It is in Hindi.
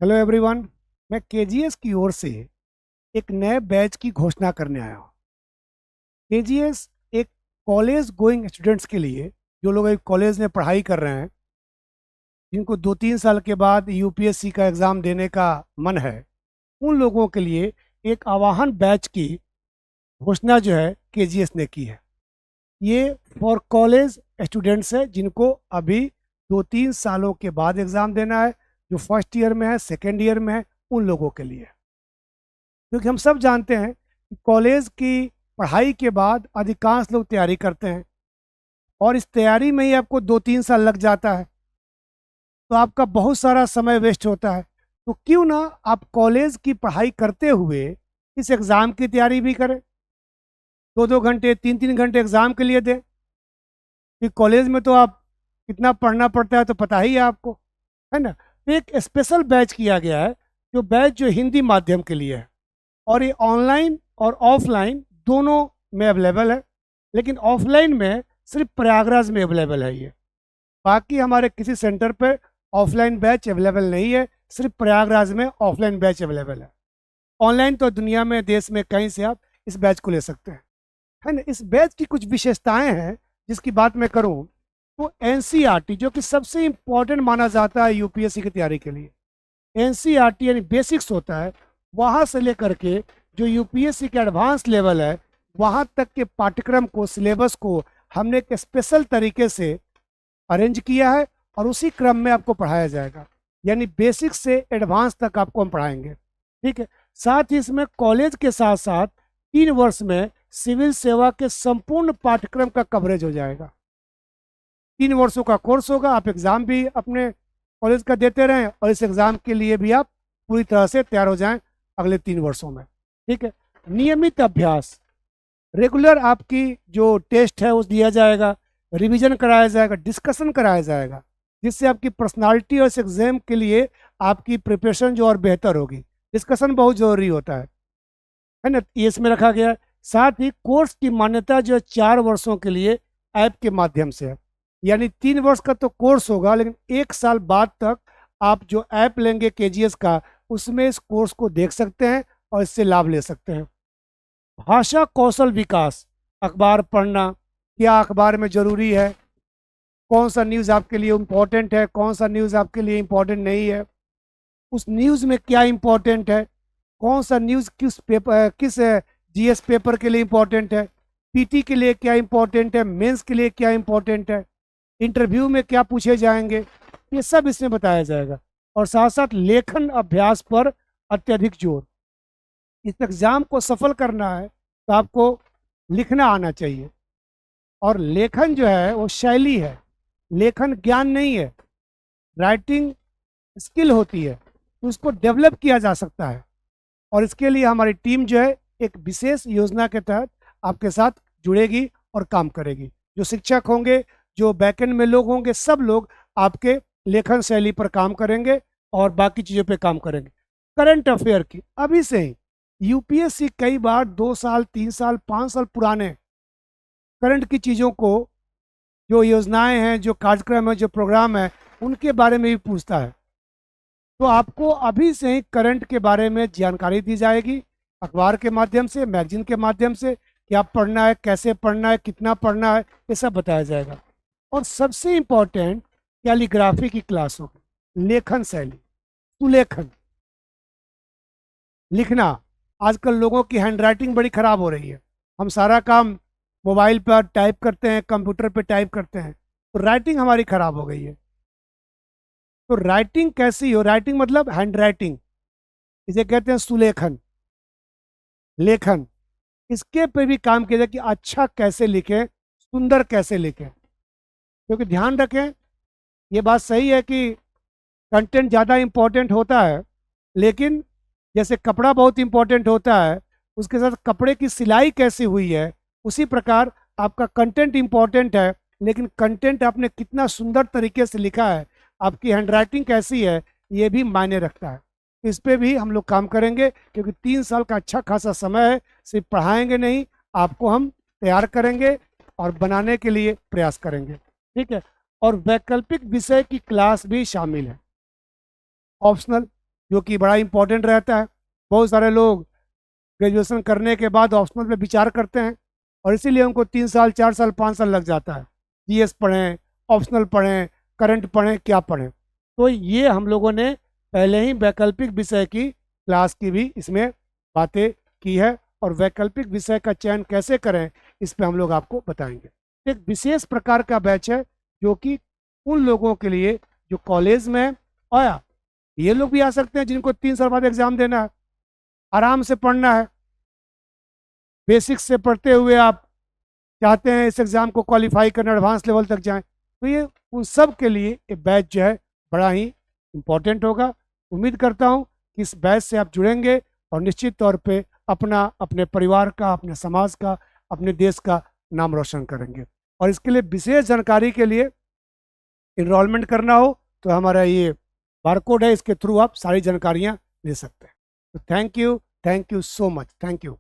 Hello everyone. मैं केजीएस की ओर से एक नए बैच की घोषणा करने आया हूँ। केजीएस एक कॉलेज गोइंग स्टूडेंट्स के लिए, जो लोग एक कॉलेज में पढ़ाई कर रहे हैं, जिनको 2-3 साल के बाद यूपीएससी का एग्ज़ाम देने का मन है, उन लोगों के लिए एक आवाहन बैच की घोषणा जो है केजीएस ने की है। ये फॉर कॉलेज स्टूडेंट्स है जिनको अभी 2-3 सालों के बाद एग्ज़ाम देना है, जो फर्स्ट ईयर में है, सेकेंड ईयर में है, उन लोगों के लिए। क्योंकि हम सब जानते हैं कि कॉलेज की पढ़ाई के बाद अधिकांश लोग तैयारी करते हैं और इस तैयारी में ही आपको 2-3 साल लग जाता है, तो आपका बहुत सारा समय वेस्ट होता है। तो क्यों ना आप कॉलेज की पढ़ाई करते हुए इस एग्ज़ाम की तैयारी भी करें, 2-2 घंटे 3-3 घंटे एग्ज़ाम के लिए दें। कि कॉलेज में तो आप कितना पढ़ना पड़ता है तो पता ही है आपको, है ना। तो एक स्पेशल बैच किया गया है, जो हिंदी माध्यम के लिए है, और ये ऑनलाइन और ऑफलाइन दोनों में अवेलेबल है। लेकिन ऑफलाइन में सिर्फ प्रयागराज में अवेलेबल है ये, बाकी हमारे किसी सेंटर पर ऑफलाइन बैच अवेलेबल नहीं है, सिर्फ प्रयागराज में ऑफलाइन बैच अवेलेबल है। ऑनलाइन तो दुनिया में, देश में कहीं से आप इस बैच को ले सकते हैं, है ना। इस बैच की कुछ विशेषताएं हैं जिसकी बात मैं करूं तो एनसीईआरटी, जो कि सबसे इम्पोर्टेंट माना जाता है यूपीएससी की तैयारी के लिए, एनसीईआरटी यानी बेसिक्स होता है, वहाँ से लेकर के जो यूपीएससी के एडवांस लेवल है वहाँ तक के पाठ्यक्रम को, सिलेबस को हमने एक स्पेशल तरीके से अरेंज किया है और उसी क्रम में आपको पढ़ाया जाएगा। यानी बेसिक से एडवांस तक आपको हम पढ़ाएंगे, ठीक है। साथ ही इसमें कॉलेज के साथ साथ 3 वर्ष में सिविल सेवा के संपूर्ण पाठ्यक्रम का कवरेज हो जाएगा। 3 वर्षों का कोर्स होगा, आप एग्ज़ाम भी अपने कॉलेज का देते रहें और इस एग्ज़ाम के लिए भी आप पूरी तरह से तैयार हो जाएं अगले 3 वर्षों में, ठीक है। नियमित अभ्यास, रेगुलर आपकी जो टेस्ट है उस दिया जाएगा, रिवीजन कराया जाएगा, डिस्कशन कराया जाएगा, जिससे आपकी पर्सनालिटी और इस एग्ज़ाम के लिए आपकी प्रिपरेशन जो और बेहतर होगी। डिस्कशन बहुत ज़रूरी होता है ना, ये इसमें रखा गया है। साथ ही कोर्स की मान्यता जो है 4 वर्षों के लिए ऐप के माध्यम से है। यानी 3 वर्ष का तो कोर्स होगा, लेकिन 1 साल बाद तक आप जो ऐप लेंगे केजीएस का, उसमें इस कोर्स को देख सकते हैं और इससे लाभ ले सकते हैं। भाषा कौशल विकास, अखबार पढ़ना, क्या अखबार में ज़रूरी है, कौन सा न्यूज़ आपके लिए इम्पोर्टेंट है, कौन सा न्यूज़ आपके लिए इम्पोर्टेंट नहीं है, उस न्यूज़ में क्या इम्पोर्टेंट है, कौन सा न्यूज़ किस जीएस पेपर के लिए इम्पोर्टेंट है, पीटी के लिए क्या इम्पोर्टेंट है, मेंस के लिए क्या इम्पोर्टेंट है, इंटरव्यू में क्या पूछे जाएंगे, ये सब इसमें बताया जाएगा। और साथ साथ लेखन अभ्यास पर अत्यधिक जोर। इस एग्ज़ाम को सफल करना है तो आपको लिखना आना चाहिए, और लेखन जो है वो शैली है, लेखन ज्ञान नहीं है, राइटिंग स्किल होती है, तो उसको डेवलप किया जा सकता है। और इसके लिए हमारी टीम जो है एक विशेष योजना के तहत आपके साथ जुड़ेगी और काम करेगी। जो शिक्षक होंगे, जो बैकएंड में लोग होंगे, सब लोग आपके लेखन शैली पर काम करेंगे और बाकी चीज़ों पे काम करेंगे। करंट अफेयर की अभी से ही यूपीएससी कई बार 2 साल 3 साल 5 साल पुराने करंट की चीज़ों को, जो योजनाएं हैं, जो कार्यक्रम है, जो प्रोग्राम है, उनके बारे में भी पूछता है। तो आपको अभी से ही करंट के बारे में जानकारी दी जाएगी, अखबार के माध्यम से, मैगजीन के माध्यम से, क्या पढ़ना है, कैसे पढ़ना है, कितना पढ़ना है, ये सब बताया जाएगा। और सबसे इम्पोर्टेंट कैलीग्राफी की क्लास होगी, लेखन शैली, सुलेखन, लिखना। आजकल लोगों की हैंडराइटिंग बड़ी ख़राब हो रही है, हम सारा काम मोबाइल पर टाइप करते हैं, कंप्यूटर पर टाइप करते हैं, तो राइटिंग हमारी ख़राब हो गई है। तो राइटिंग कैसी हो, राइटिंग मतलब हैंड राइटिंग, इसे कहते हैं सुलेखन, लेखन। इसके पे भी काम किया जाए कि अच्छा कैसे लिखें, सुंदर कैसे लिखें। क्योंकि ध्यान रखें, ये बात सही है कि कंटेंट ज़्यादा इम्पोर्टेंट होता है, लेकिन जैसे कपड़ा बहुत इम्पोर्टेंट होता है, उसके साथ कपड़े की सिलाई कैसी हुई है, उसी प्रकार आपका कंटेंट इम्पोर्टेंट है, लेकिन कंटेंट आपने कितना सुंदर तरीके से लिखा है, आपकी हैंडराइटिंग कैसी है, ये भी मायने रखता है। इस पे भी हम लोग काम करेंगे, क्योंकि 3 साल का अच्छा खासा समय है। सिर्फ पढ़ाएंगे नहीं, आपको हम तैयार करेंगे और बनाने के लिए प्रयास करेंगे, ठीक है। और वैकल्पिक विषय की क्लास भी शामिल है, ऑप्शनल। जो कि बड़ा इम्पोर्टेंट रहता है। बहुत सारे लोग ग्रेजुएशन करने के बाद ऑप्शनल पे विचार करते हैं और इसीलिए उनको 3 साल 4 साल 5 साल लग जाता है। जीएस पढ़ें, ऑप्शनल पढ़ें, करंट पढ़ें, क्या पढ़ें। तो ये हम लोगों ने पहले ही वैकल्पिक विषय की क्लास की भी इसमें बातें की है और वैकल्पिक विषय का चयन कैसे करें इस पर हम लोग आपको बताएंगे। एक विशेष प्रकार का बैच है जो कि उन लोगों के लिए जो कॉलेज में आया, ये लोग भी आ सकते हैं जिनको 3 साल बाद एग्जाम देना है, आराम से पढ़ना है, बेसिक्स से पढ़ते हुए आप चाहते हैं इस एग्ज़ाम को क्वालिफाई करना, एडवांस लेवल तक जाएं, तो ये उन सब के लिए ये बैच जो है बड़ा ही इम्पोर्टेंट होगा। उम्मीद करता हूँ कि इस बैच से आप जुड़ेंगे और निश्चित तौर पे अपना, अपने परिवार का, अपने समाज का, अपने देश का नाम रोशन करेंगे। और इसके लिए विशेष जानकारी के लिए इनरोलमेंट करना हो तो हमारा ये बारकोड है, इसके थ्रू आप सारी जानकारियाँ ले सकते हैं। तो thank you so much, thank you.